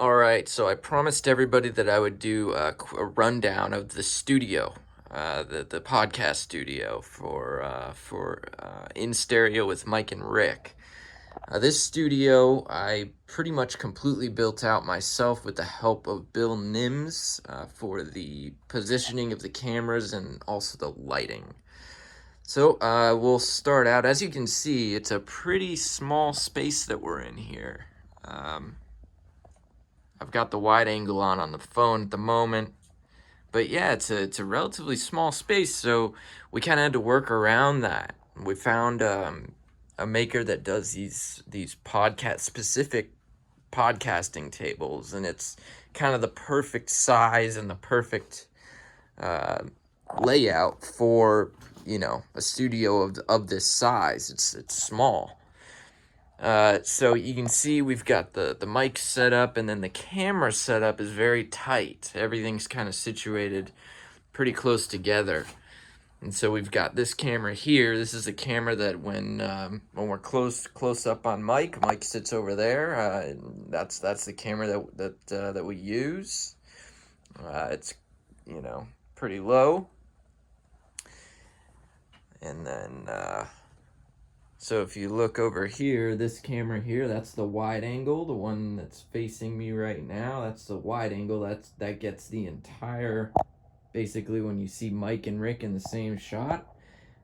All right, so I promised everybody that I would do a rundown of the studio, the podcast studio for In Stereo with Mike and Rick. This studio I pretty much completely built out myself with the help of Bill Nims for the positioning of the cameras and also the lighting. So we'll start out. As you can see, it's a pretty small space that we're in here. I've got the wide angle on the phone at the moment, but yeah, it's a relatively small space, so we kind of had to work around that. We found a maker that does these podcast specific podcasting tables, and it's kind of the perfect size and the perfect uh, layout for a studio of this size. It's small. So you can see we've got the mic set up, and then the camera setup is very tight. Everything's kind of situated pretty close together. And so we've got this camera here. This is a camera that when we're close up on Mike sits over there. That's the camera that we use. It's pretty low, and then. So if you look over here, this camera here, that's the wide angle, the one that's facing me right now. That's the wide angle. That gets the entire, basically when you see Mike and Rick in the same shot,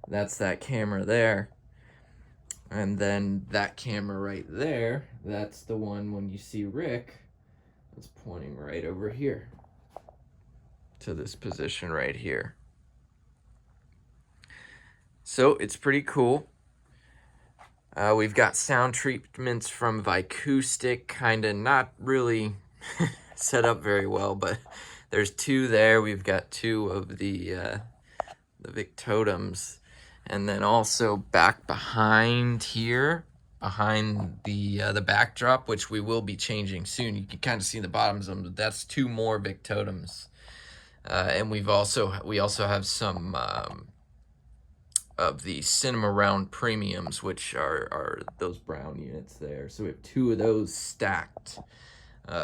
that's that camera there. And then that camera right there, that's the one when you see Rick, that's pointing right over here to this position right here. So it's pretty cool. We've got sound treatments from Vicoustic, kind of not really set up very well, but there's two there. We've got two of the Victodems, and then also back behind here, behind the backdrop, which we will be changing soon. You can kind of see the bottoms of them, but that's two more Victodems, and we also have some. Of the Cinema Round Premiums, which are those brown units there. So we have two of those stacked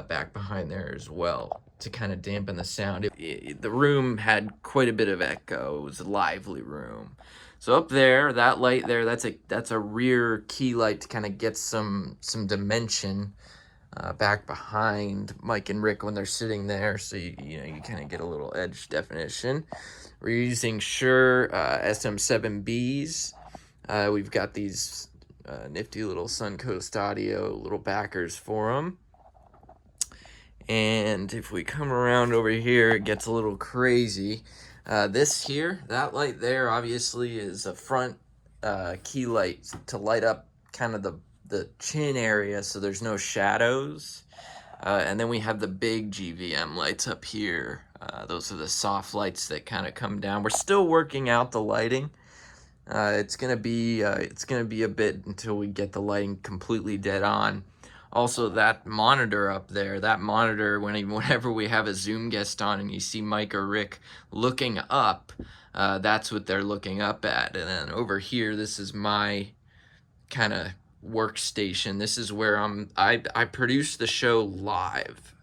back behind there as well to kind of dampen the sound. The room had quite a bit of echo. It was a lively room. So up there, that light there, that's a rear key light to kind of get some dimension back behind Mike and Rick when they're sitting there, so you kind of get a little edge definition. We're using Shure SM7Bs. We've got these nifty little Suncoast Audio little backers for them. And if we come around over here, it gets a little crazy. This here, that light there, obviously is a front key light to light up kind of the chin area so there's no shadows. And then we have the big GVM lights up here. Those are the soft lights that kind of come down. We're still working out the lighting. It's gonna be a bit until we get the lighting completely dead on. Also, that monitor up there, whenever we have a Zoom guest on and you see Mike or Rick looking up, that's what they're looking up at. And then over here, this is my kind of workstation. This is where I produce the show live.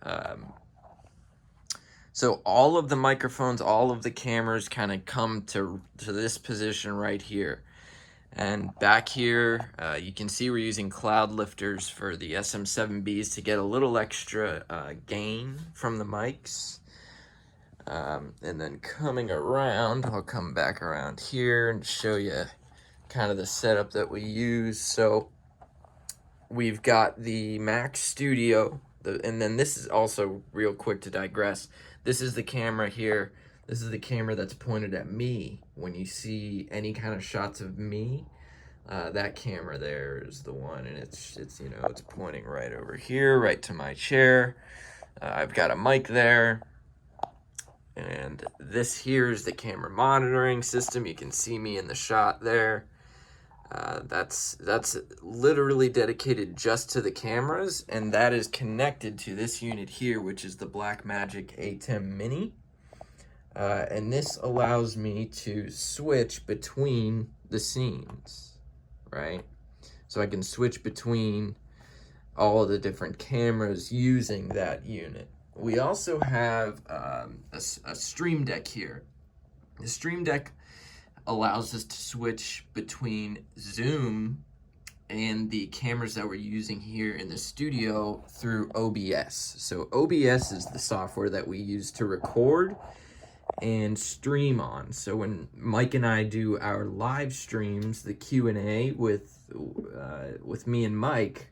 So all of the microphones, all of the cameras kind of come to this position right here. And back here, you can see we're using cloud lifters for the SM7Bs to get a little extra gain from the mics. And then coming around, I'll come back around here and show you kind of the setup that we use. So we've got the Mac Studio, and then this is also, real quick to digress, this is the camera here. This is the camera that's pointed at me. When you see any kind of shots of me, that camera there is the one, and it's pointing right over here, right to my chair. I've got a mic there, and this here is the camera monitoring system. You can see me in the shot there. That's literally dedicated just to the cameras, and that is connected to this unit here, which is the Blackmagic ATEM Mini. And this allows me to switch between the scenes, right? So I can switch between all of the different cameras using that unit. We also have a Stream Deck here. The Stream Deck allows us to switch between Zoom and the cameras that we're using here in the studio through OBS. So OBS is the software that we use to record and stream on. So when Mike and I do our live streams, the Q&A with me and Mike,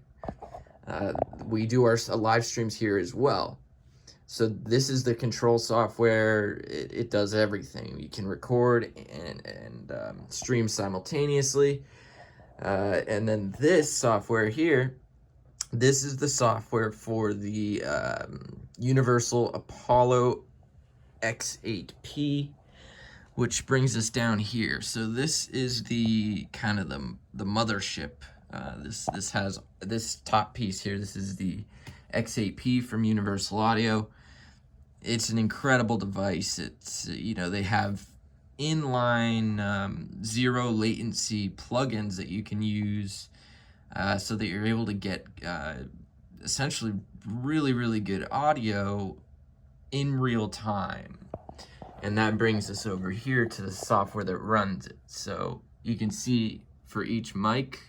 we do our live streams here as well. So this is the control software. It does everything. You can record and stream simultaneously. And then this software here, this is the software for the Universal Apollo X8P, which brings us down here. So this is the kind of the mothership. This has this top piece here. This is the X8P from Universal Audio. It's an incredible device. It's, you know, they have inline zero latency plugins that you can use so that you're able to get essentially really good audio in real time. And that brings us over here to the software that runs it. So you can see for each mic,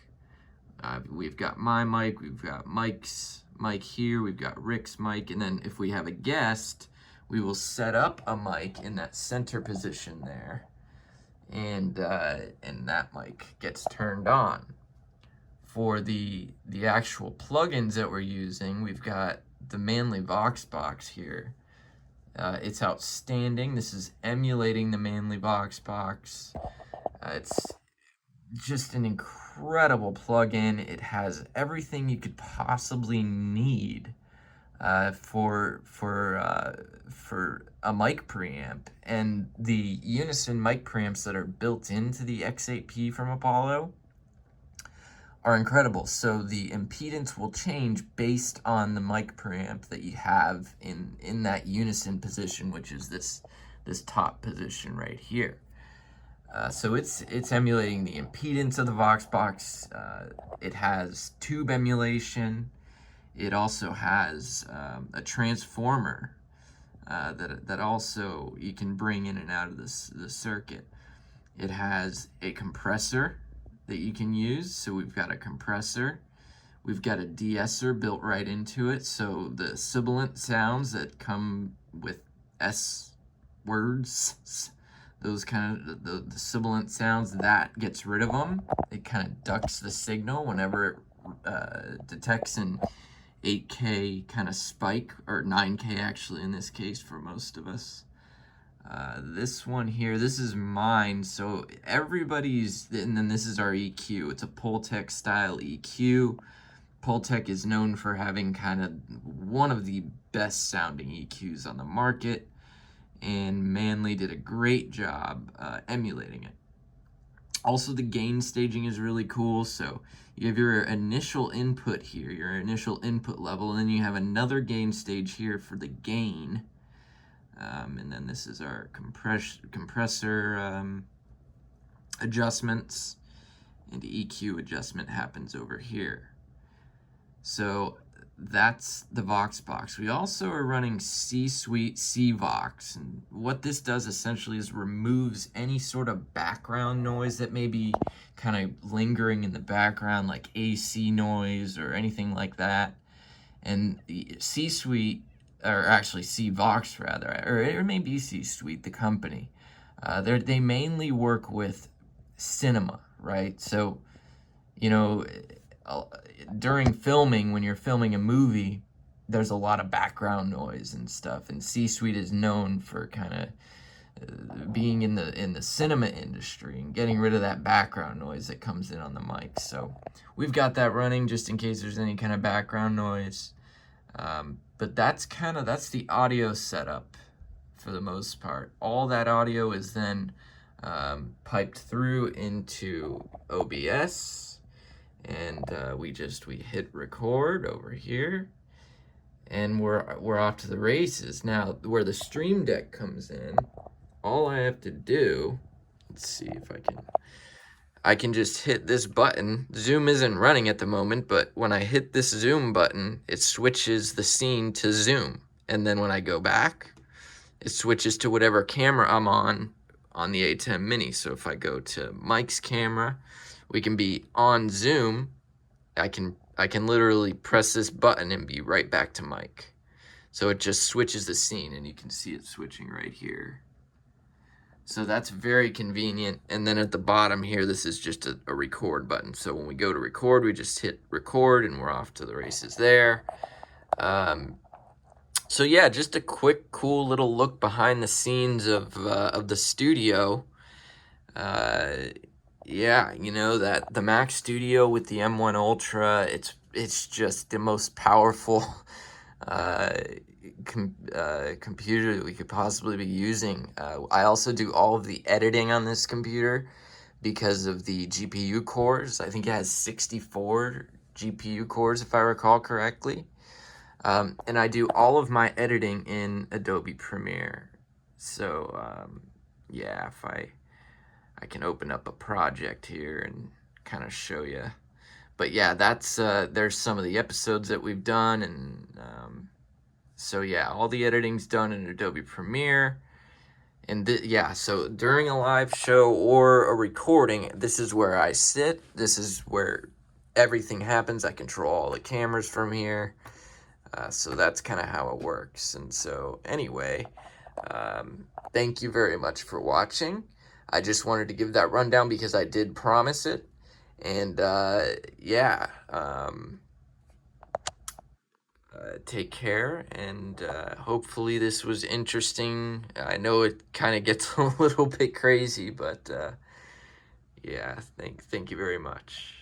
we've got my mic, we've got Mike's mic here, we've got Rick's mic, and then if we have a guest, we will set up a mic in that center position there, and that mic gets turned on. For the actual plugins that we're using, we've got the Manley VoxBox here. It's outstanding. This is emulating the Manley VoxBox. It's just an incredible plugin. It has everything you could possibly need for a mic preamp, and the Unison mic preamps that are built into the X8P from Apollo are incredible. So the impedance will change based on the mic preamp that you have in that Unison position, which is this top position right here. So it's emulating the impedance of the VoxBox. It has tube emulation. It also has a transformer that also you can bring in and out of the circuit. It has a compressor that you can use. So we've got a compressor. We've got a de-esser built right into it. So the sibilant sounds that come with S words, those kind of the sibilant sounds, that gets rid of them. It kind of ducks the signal whenever it detects an 8K kind of spike, or 9K actually in this case for most of us. This one here, this is mine, so everybody's, and then this is our EQ. It's a Pultec style EQ. Pultec is known for having kind of one of the best sounding EQs on the market, and Manley did a great job emulating it. Also, the gain staging is really cool. So you have your initial input here, your initial input level, and then you have another gain stage here for the gain. And then this is our compressor adjustments, and EQ adjustment happens over here. So that's the VoxBox. We also are running C-Suite CVox, and what this does essentially is removes any sort of background noise that may be kind of lingering in the background, like AC noise or anything like that. And C-Suite, or actually CVox rather, or it may be C-Suite, the company, they mainly work with cinema, right? So, you know, during filming, when you're filming a movie, there's a lot of background noise and stuff, and C-Suite is known for kind of being in the cinema industry and getting rid of that background noise that comes in on the mic. So we've got that running just in case there's any kind of background noise. But that's the audio setup for the most part. All that audio is then piped through into OBS, and we hit record over here, and we're off to the races. Now, where the Stream Deck comes in, all I have to do, let's see if I can, I can just hit this button. Zoom isn't running at the moment, but when I hit this zoom button, it switches the scene to zoom. And then when I go back, it switches to whatever camera I'm on the A10 Mini. So if I go to Mike's camera, we can be on zoom. I can literally press this button and be right back to Mike. So it just switches the scene, and you can see it switching right here. So that's very convenient. And then at the bottom here, this is just a record button. So when we go to record, we just hit record and we're off to the races there. So yeah, just a quick, cool little look behind the scenes of the studio. Yeah, you know, that the Mac Studio with the M1 Ultra, it's just the most powerful computer that we could possibly be using. I also do all of the editing on this computer because of the GPU cores. I think it has 64 GPU cores, if I recall correctly. And I do all of my editing in Adobe Premiere. So, yeah, if I can open up a project here and kind of show you. But yeah, that's there's some of the episodes that we've done, and so yeah, all the editing's done in Adobe Premiere. And yeah, so during a live show or a recording, this is where I sit. This is where everything happens. I control all the cameras from here. So that's kind of how it works. And so anyway, thank you very much for watching. I just wanted to give that rundown because I did promise it. And yeah, take care, and hopefully this was interesting. I know it kind of gets a little bit crazy, but yeah, thank you very much.